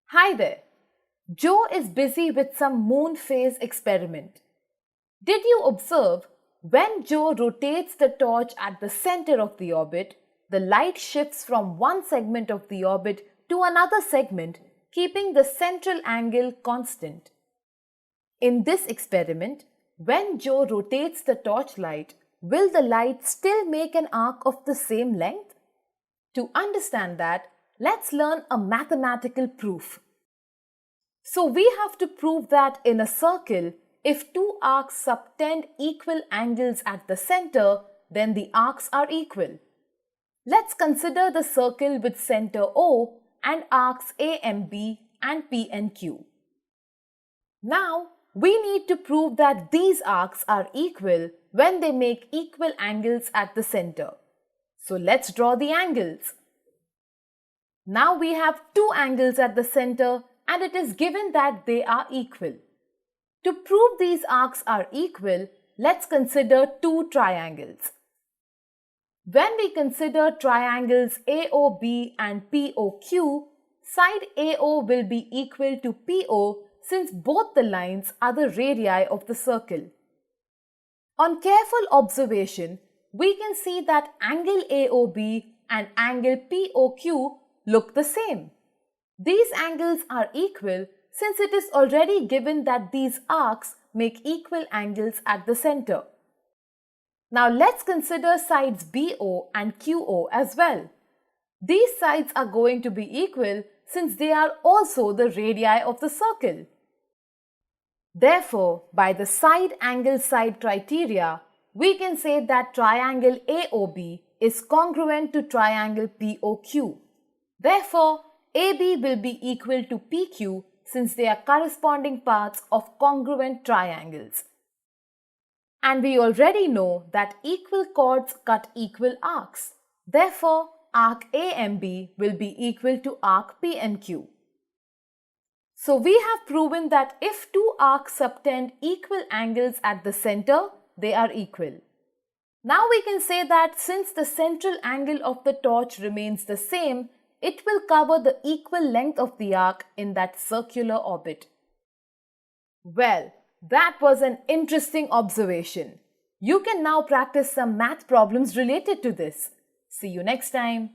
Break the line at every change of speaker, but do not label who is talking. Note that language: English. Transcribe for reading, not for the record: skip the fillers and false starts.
Hi there. Joe is busy with some moon phase experiment. Did you observe when Joe rotates the torch at the center of the orbit, the light shifts from one segment of the orbit to another segment, keeping the central angle constant? In this experiment, when Joe rotates the torchlight, will the light still make an arc of the same length? To understand that, let's learn a mathematical proof. So we have to prove that in a circle, if two arcs subtend equal angles at the center, then the arcs are equal. Let's consider the circle with center O and arcs A and B and P and Q. Now, we need to prove that these arcs are equal when they make equal angles at the center. So let's draw the angles. Now we have two angles at the center and it is given that they are equal. To prove these arcs are equal, let's consider two triangles. When we consider triangles AOB and POQ, side AO will be equal to PO since both the lines are the radii of the circle. On careful observation, we can see that angle AOB and angle POQ look the same. These angles are equal since it is already given that these arcs make equal angles at the center. Now let's consider sides BO and QO as well. These sides are going to be equal since they are also the radii of the circle. Therefore, by the side angle side criteria, we can say that triangle AOB is congruent to triangle POQ. Therefore, AB will be equal to PQ since they are corresponding parts of congruent triangles. And we already know that equal chords cut equal arcs. Therefore, arc A and B will be equal to arc P and Q. So we have proven that if two arcs subtend equal angles at the center, they are equal. Now we can say that since the central angle of the torch remains the same, it will cover the equal length of the arc in that circular orbit. Well, that was an interesting observation. You can now practice some math problems related to this. See you next time.